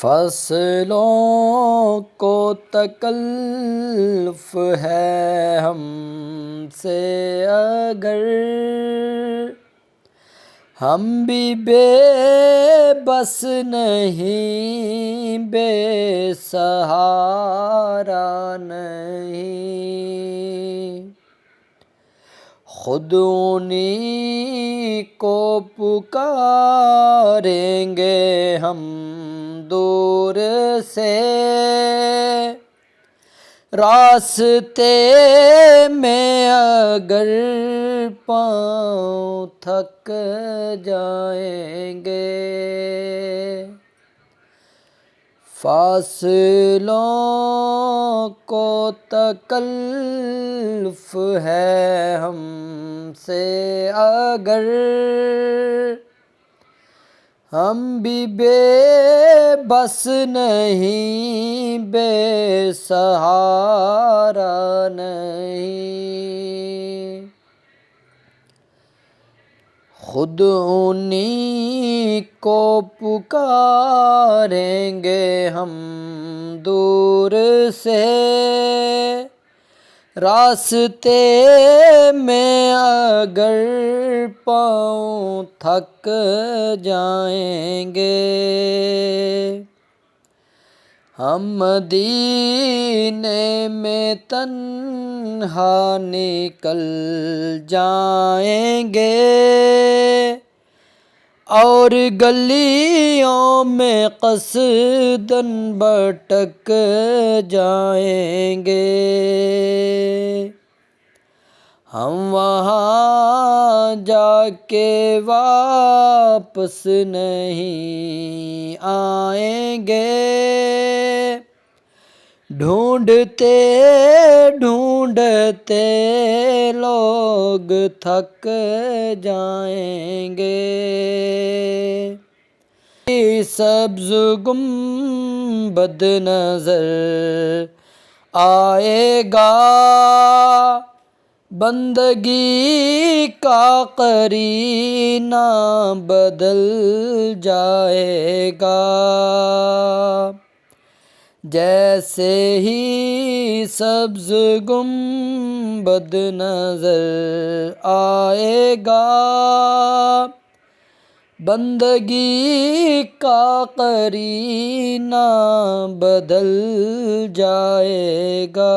فصلوں کو تکلف ہے ہم سے اگر ہم بھی بے بس نہیں، بے سہارا نہیں، خود انہی کو پکاریں گے ہم دور سے، راستے میں اگر پاؤں تھک جائیں گے، فاصلوں کو تکلف ہے ہم سے اگر ہم بھی بے بس نہیں، بے سہارا نہیں، خود انہی کو پکاریں گے ہم دور سے، راستے میں اگر پاؤں تھک جائیں گے، ہم مدینے میں تنہا نکل جائیں گے، اور گلیوں میں قصداً بھٹک جائیں گے، ہم وہاں جا کے واپس نہیں آئیں گے، ڈھونڈتے ڈھونڈتے لوگ تھک جائیں گے، سبز گنبد نظر آئے گا، بندگی کا قرینہ بدل جائے گا، جیسے ہی سبز گنبد نظر آئے گا، بندگی کا قرینہ بدل جائے گا۔